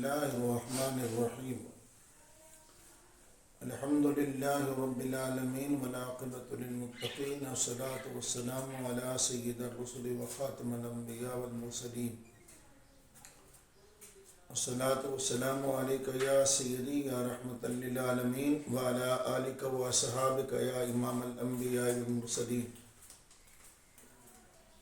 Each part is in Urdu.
الله الرحمن الرحيم الحمد لله رب العالمين والعاقبة للمتقين والصلاة والسلام على سيد الرسل وخاتم الأنبياء والمرسلين الصلاة والسلام عليك يا سيدي يا رحمة للعالمين وعلى آلك وأصحابك يا إمام الأنبياء والمرسلين.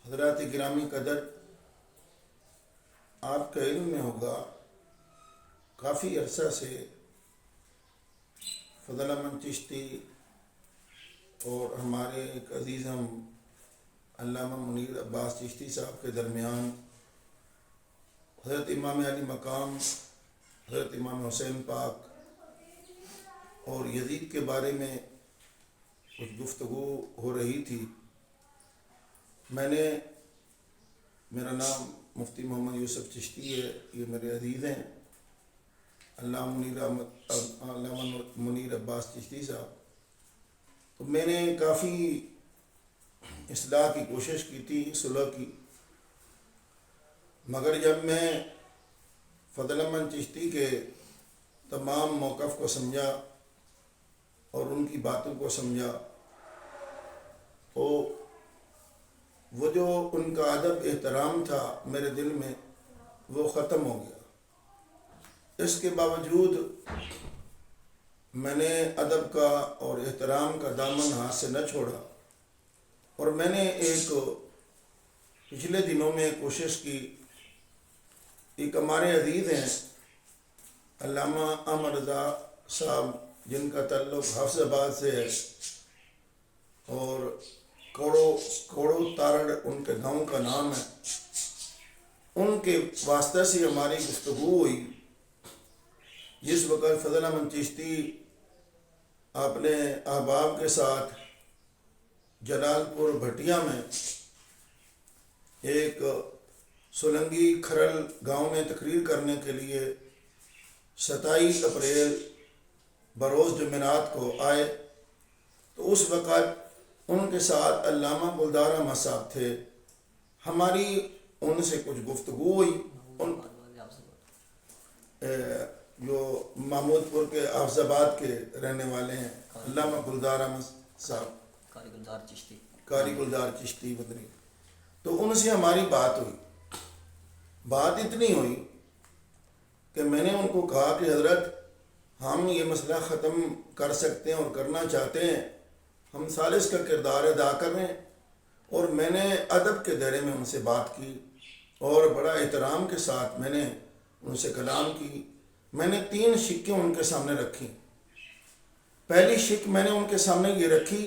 حضرات گرامی قدر، آپ کا علم میں ہوگا کافی عرصہ سے فضل احمد چشتی اور ہمارے ایک عزیز ہم علامہ منیر عباس چشتی صاحب کے درمیان حضرت امام علی مقام، حضرت امام حسین پاک اور یزید کے بارے میں کچھ گفتگو ہو رہی تھی. میرا نام مفتی محمد یوسف چشتی ہے، یہ میرے عزیز ہیں علامہ منیر عباس چشتی صاحب. تو میں نے کافی اصلاح کی کوشش کی تھی، صلح کی، مگر جب میں فضل احمد چشتی کے تمام موقف کو سمجھا اور ان کی باتوں کو سمجھا تو وہ جو ان کا ادب احترام تھا میرے دل میں وہ ختم ہو گیا. اس کے باوجود میں نے ادب کا اور احترام کا دامن ہاتھ سے نہ چھوڑا، اور میں نے پچھلے دنوں میں کوشش کی. ایک ہمارے عزیز ہیں علامہ احمد رضا صاحب، جن کا تعلق حفظ آباد سے ہے، اور کوڑو تارڑ ان کے گاؤں کا نام ہے. ان کے واسطہ سے ہماری گفتگو ہوئی. جس وقت فضل احمد چشتی اپنے احباب کے ساتھ جلال پور بھٹیا میں ایک سولنگی کھرل گاؤں میں تقریر کرنے کے لیے 27 اپریل بروز جمعرات کو آئے، تو اس وقت ان کے ساتھ علامہ گلدار احمد صاحب تھے. ہماری ان سے کچھ گفتگو ہوئی. جو محمود پور کے حافظ آباد کے رہنے والے ہیں، علامہ گلدار احمد صاحب، قاری گلدار چشتی بدری. تو ان سے ہماری بات ہوئی. بات اتنی ہوئی کہ میں نے ان کو کہا کہ حضرت، ہم یہ مسئلہ ختم کر سکتے ہیں اور کرنا چاہتے ہیں. ہم ثالث کا کردار ادا کر رہے ہیں. اور میں نے ادب کے دائرے میں ان سے بات کی اور بڑا احترام کے ساتھ میں نے ان سے کلام کی. میں نے 3 شکیں ان کے سامنے رکھی. پہلی شک میں نے ان کے سامنے یہ رکھی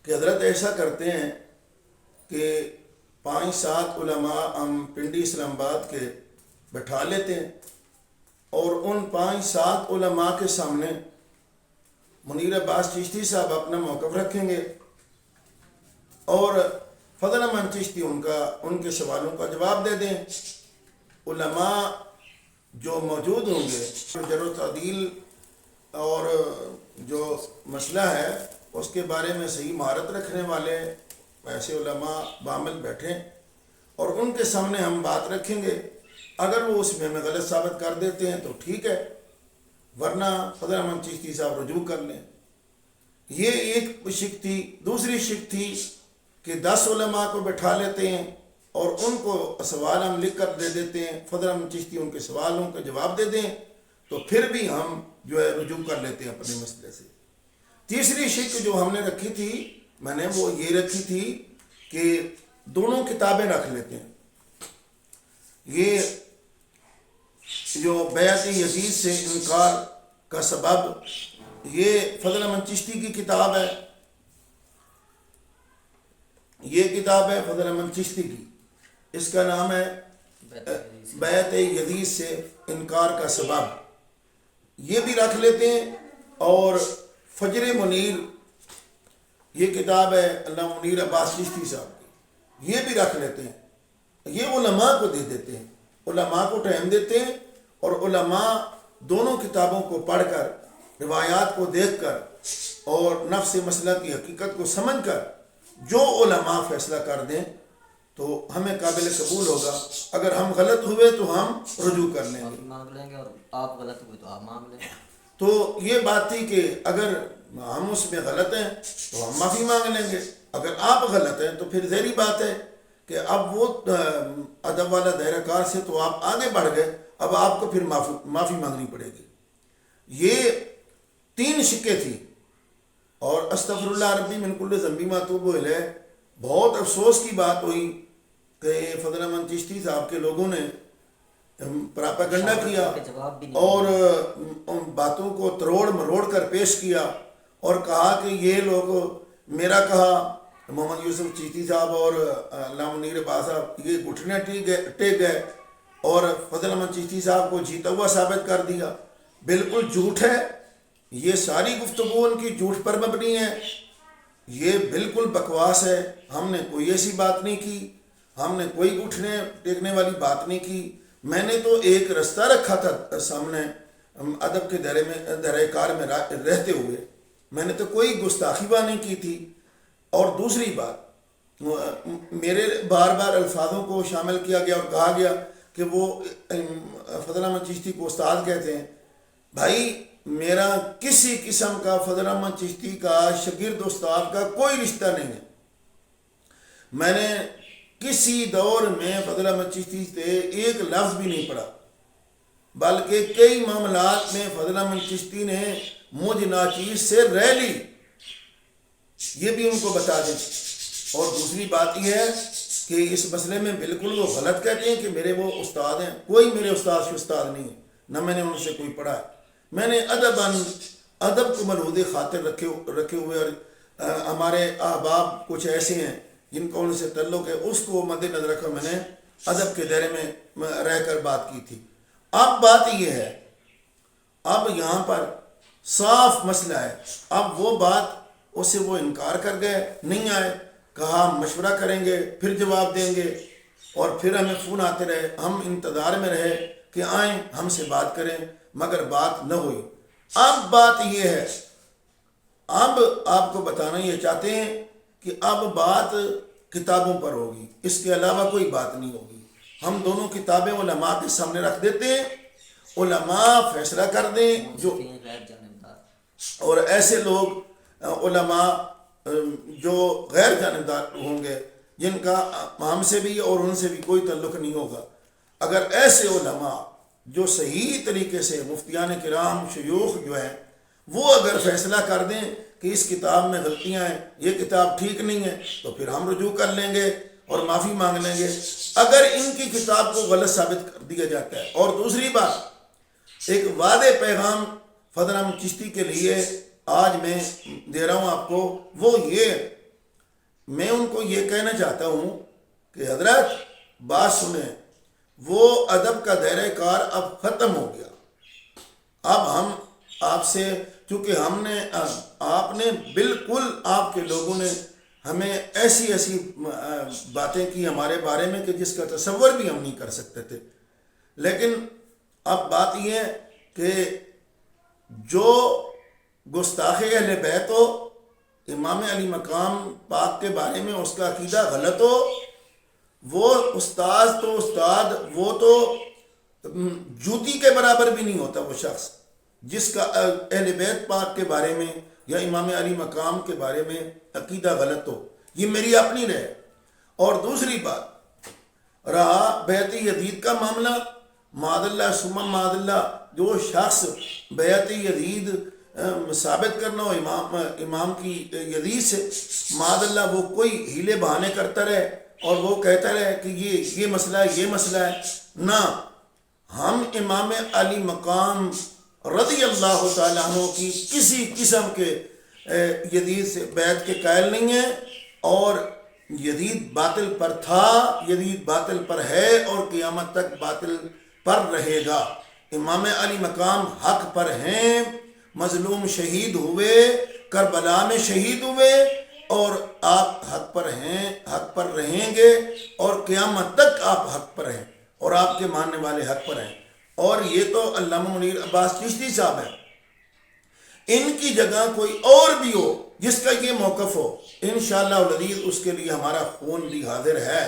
کہ حضرت ایسا کرتے ہیں کہ 5-7 علماء ہم پنڈی اسلام آباد کے بٹھا لیتے ہیں، اور ان 5-7 علماء کے سامنے منیر عباس چشتی صاحب اپنا موقف رکھیں گے، اور فضل احمد چشتی ان کے سوالوں کا جواب دے دیں. علماء جو موجود ہوں گے، جرح و تعدیل اور جو مسئلہ ہے اس کے بارے میں صحیح مہارت رکھنے والے ایسے علماء بعمل بیٹھیں، اور ان کے سامنے ہم بات رکھیں گے. اگر وہ اس میں ہمیں غلط ثابت کر دیتے ہیں تو ٹھیک ہے، ورنہ فضل احمد چشتی صاحب رجوع کر لیں. یہ ایک شک تھی. دوسری شک تھی کہ 10 علماء کو بٹھا لیتے ہیں اور ان کو سوال ہم لکھ کر دے دیتے ہیں، فضل احمد چشتی ان کے سوالوں کا جواب دے دیں، تو پھر بھی ہم جو ہے رجوع کر لیتے ہیں اپنے مسئلے سے. تیسری شک جو ہم نے رکھی تھی، میں نے وہ یہ رکھی تھی کہ دونوں کتابیں رکھ لیتے ہیں. یہ جو بیعت یزید سے انکار کا سبب، یہ فضل احمد چشتی کی کتاب ہے. یہ کتاب ہے فضل احمد چشتی کی، اس کا نام ہے بیعت یزید سے انکار کا سبب. یہ بھی رکھ لیتے ہیں. اور فجر منیر، یہ کتاب ہے علامہ منیر عباس چشتی صاحب کی، یہ بھی رکھ لیتے ہیں. یہ علماء کو دے دیتے ہیں، علماء کو ٹائم دیتے ہیں، اور علماء دونوں کتابوں کو پڑھ کر، روایات کو دیکھ کر اور نفس مسئلہ کی حقیقت کو سمجھ کر جو علماء فیصلہ کر دیں تو ہمیں قابل قبول ہوگا. اگر ہم غلط ہوئے تو ہم رجوع کر لیں گے, مانگ لیں گے, اور آپ غلط ہوئے تو آپ مانگ لیں گے. تو یہ بات تھی کہ اگر ہم اس میں غلط ہیں تو ہم معافی مانگ لیں گے, اگر آپ غلط ہیں تو پھر ظاہری بات ہے کہ اب وہ ادب والا دائرہ کار سے تو آپ آگے بڑھ گئے, اب آپ کو پھر معافی مانگنی پڑے گی. یہ 3 شکیں تھی. اور استغفر اللہ ربی من کل ذنب ما اتوب الیہ. بہت افسوس کی بات ہوئی کہ فضل احمد چشتی صاحب کے لوگوں نے پراپاگنڈا کیا اور ان باتوں کو تروڑ مروڑ کر پیش کیا اور کہا کہ یہ لوگ میرا کہا محمد یوسف چشتی صاحب اور علامہ منیر عباس صاحب یہ گھٹنے ٹیک گئے اور فضل احمد چشتی صاحب کو جیتا ہوا ثابت کر دیا. بالکل جھوٹ ہے. یہ ساری گفتگو ان کی جھوٹ پر مبنی ہے. یہ بالکل بکواس ہے. ہم نے کوئی ایسی بات نہیں کی, ہم نے کوئی گھٹنے ٹیکنے والی بات نہیں کی. میں نے تو ایک رستہ رکھا تھا سامنے ادب کے دائرہ کار میں رہتے ہوئے, میں نے تو کوئی گستاخی بات نہیں کی تھی. اور دوسری بات, میرے بار بار الفاظوں کو شامل کیا گیا اور کہا گیا کہ وہ فضل احمد چشتی کو استاد کہتے ہیں. بھائی میرا کسی قسم کا فضل احمد چشتی کا شاگرد استاد کا کوئی رشتہ نہیں ہے. میں نے کسی دور میں فضل احمد چشتی سے ایک لفظ بھی نہیں پڑھا, بلکہ کئی معاملات میں فضل احمد چشتی نے مجھ ناچیز سے رہ لی. یہ بھی ان کو بتا دیں. اور دوسری بات یہ ہے کہ اس مسئلے میں بالکل وہ غلط کہتے ہیں کہ میرے وہ استاد ہیں. کوئی میرے استاد سے استاد نہیں ہے, نہ میں نے ان سے کوئی پڑھا ہے. میں نے ادب کو ملحوظ خاطر رکھے ہوئے, اور ہمارے احباب کچھ ایسے ہیں جن کو ان سے تعلق ہے, اس کو مد نظر رکھا میں نے ادب کے دائرے میں رہ کر بات کی تھی. اب بات یہ ہے, اب یہاں پر صاف مسئلہ ہے. اب وہ بات اس سے وہ انکار کر گئے, نہیں آئے, کہا ہم مشورہ کریں گے پھر جواب دیں گے, اور پھر ہمیں فون آتے رہے. ہم انتظار میں رہے کہ آئیں ہم سے بات کریں, مگر بات نہ ہوئی. اب بات یہ ہے, اب آپ کو بتانا یہ چاہتے ہیں کہ اب بات کتابوں پر ہوگی, اس کے علاوہ کوئی بات نہیں ہوگی. ہم دونوں کتابیں علماء کے سامنے رکھ دیتے ہیں, علماء فیصلہ کر دیں. جو اور ایسے لوگ علماء جو غیر جانبدار ہوں گے, جن کا ہم سے بھی اور ان سے بھی کوئی تعلق نہیں ہوگا, اگر ایسے علماء جو صحیح طریقے سے مفتیان کرام شیوخ جو ہیں وہ اگر فیصلہ کر دیں کہ اس کتاب میں غلطیاں ہیں, یہ کتاب ٹھیک نہیں ہے, تو پھر ہم رجوع کر لیں گے اور معافی مانگ لیں گے اگر ان کی کتاب کو غلط ثابت کر دیا جاتا ہے. اور دوسری بات, ایک واضح پیغام فضل احمد چشتی کے لیے آج میں دے رہا ہوں آپ کو. وہ یہ, میں ان کو یہ کہنا چاہتا ہوں کہ حضرت بات سنیں, وہ ادب کا دائرہ کار اب ختم ہو گیا. اب ہم آپ سے, چونکہ ہم نے آپ نے بالکل, آپ کے لوگوں نے ہمیں ایسی باتیں کی ہمارے بارے میں کہ جس کا تصور بھی ہم نہیں کر سکتے تھے. لیکن اب بات یہ ہے کہ جو گستاخ اہل بیت ہو, امام علی مقام پاک کے بارے میں اس کا عقیدہ غلط ہو, وہ استاد تو استاد, وہ تو جوتی کے برابر بھی نہیں ہوتا. وہ شخص جس کا اہل بیت پاک کے بارے میں یا امام علی مقام کے بارے میں عقیدہ غلط ہو, یہ میری اپنی رائے. اور دوسری بات رہا بیعت یزید کا معاملہ, معاذ اللہ ثم معاذ اللہ, جو شخص بیعت یزید ثابت کرنا ہو امام کی یزید سے, معاذ اللہ وہ کوئی ہیلے بہانے کرتا رہے اور وہ کہتا رہے کہ یہ مسئلہ ہے, یہ مسئلہ ہے. نہ, ہم امام علی مقام رضی اللہ تعالیٰ عنہ کی کسی قسم کے یزید سے بیعت کے قائل نہیں ہیں, اور یزید باطل پر تھا, یزید باطل پر ہے اور قیامت تک باطل پر رہے گا. امام علی مقام حق پر ہیں, مظلوم شہید ہوئے, کربلا میں شہید ہوئے, اور آپ حق پر ہیں, حق پر رہیں گے, اور قیامت تک آپ حق پر ہیں اور آپ کے ماننے والے حق پر ہیں. اور یہ تو علامہ منیر عباس چشتی صاحب ہیں, ان کی جگہ کوئی اور بھی ہو جس کا یہ موقف ہو, انشاءاللہ العزیز اس کے لیے ہمارا خون بھی حاضر ہے,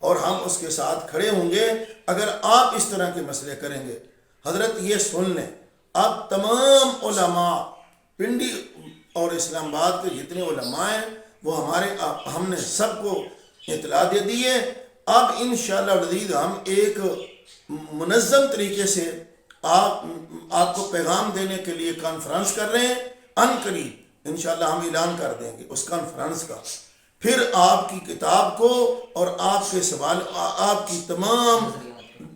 اور ہم اس کے ساتھ کھڑے ہوں گے اگر آپ اس طرح کے مسئلے کریں گے۔ حضرت یہ سن لیں، اب تمام علماء پنڈی اور اسلام آباد کے جتنے علماء ہیں وہ ہم نے سب کو اطلاع دے دی ہے۔ اب انشاءاللہ العزیز ہم ایک منظم طریقے سے آپ کو پیغام دینے کے لیے کانفرنس کر رہے ہیں۔ ان قریب انشاءاللہ ہم اعلان کر دیں گے اس کانفرنس کا، پھر آپ کی کتاب کو اور آپ کے سوال، آپ کی تمام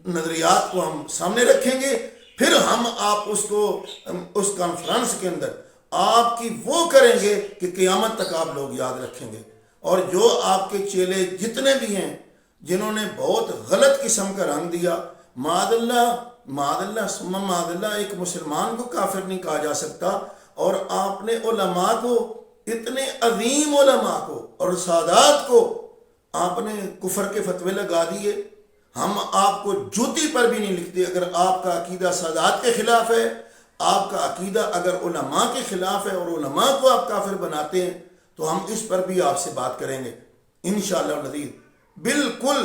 نظریات کو ہم سامنے رکھیں گے، پھر ہم آپ اس کانفرنس کے اندر آپ کی وہ کریں گے کہ قیامت تک آپ لوگ یاد رکھیں گے۔ اور جو آپ کے چیلے جتنے بھی ہیں جنہوں نے بہت غلط قسم کا رنگ دیا، معاذ اللہ ثم معاذ اللہ، ایک مسلمان کو کافر نہیں کہا جا سکتا، اور آپ نے علماء کو، اتنے عظیم علماء کو اور سادات کو آپ نے کفر کے فتوے لگا دیے۔ ہم آپ کو جوتی پر بھی نہیں لکھتے اگر آپ کا عقیدہ سادات کے خلاف ہے، آپ کا عقیدہ اگر علماء کے خلاف ہے اور علماء کو آپ کافر بناتے ہیں تو ہم اس پر بھی آپ سے بات کریں گے انشاءاللہ العزیز۔ بالکل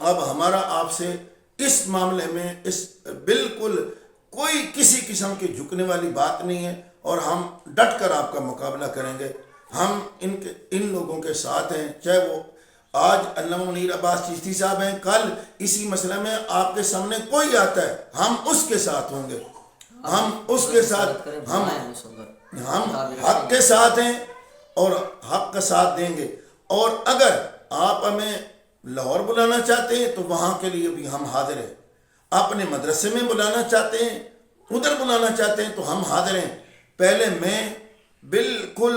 اب ہمارا آپ سے اس معاملے میں بالکل کوئی کسی قسم کی جھکنے والی بات نہیں ہے، اور ہم ڈٹ کر آپ کا مقابلہ کریں گے۔ ہم ان لوگوں کے ساتھ ہیں، چاہے وہ آج علامہ منیر عباس چشتی صاحب ہیں، کل اسی مسئلہ میں آپ کے سامنے کوئی آتا ہے ہم اس کے ساتھ ہوں گے، ہم اس کے ساتھ، ہم حق کے ساتھ ہیں اور حق کا ساتھ دیں گے۔ اور اگر آپ ہمیں لاہور بلانا چاہتے ہیں تو وہاں کے لیے بھی ہم حاضر ہیں، اپنے مدرسے میں بلانا چاہتے ہیں، ادھر بلانا چاہتے ہیں تو ہم حاضر ہیں۔ پہلے میں بالکل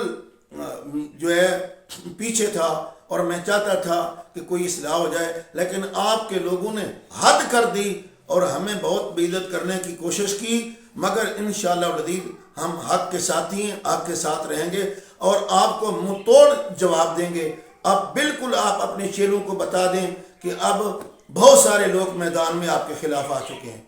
جو ہے پیچھے تھا اور میں چاہتا تھا کہ کوئی اصلاح ہو جائے، لیکن آپ کے لوگوں نے حد کر دی اور ہمیں بہت بے عزت کرنے کی کوشش کی، مگر انشاءاللہ العزیز ہم حق کے ساتھی ہیں، آپ کے ساتھ رہیں گے اور آپ کو منہ توڑ جواب دیں گے۔ اب بالکل آپ اپنے چیلوں کو بتا دیں کہ اب بہت سارے لوگ میدان میں آپ کے خلاف آ چکے ہیں۔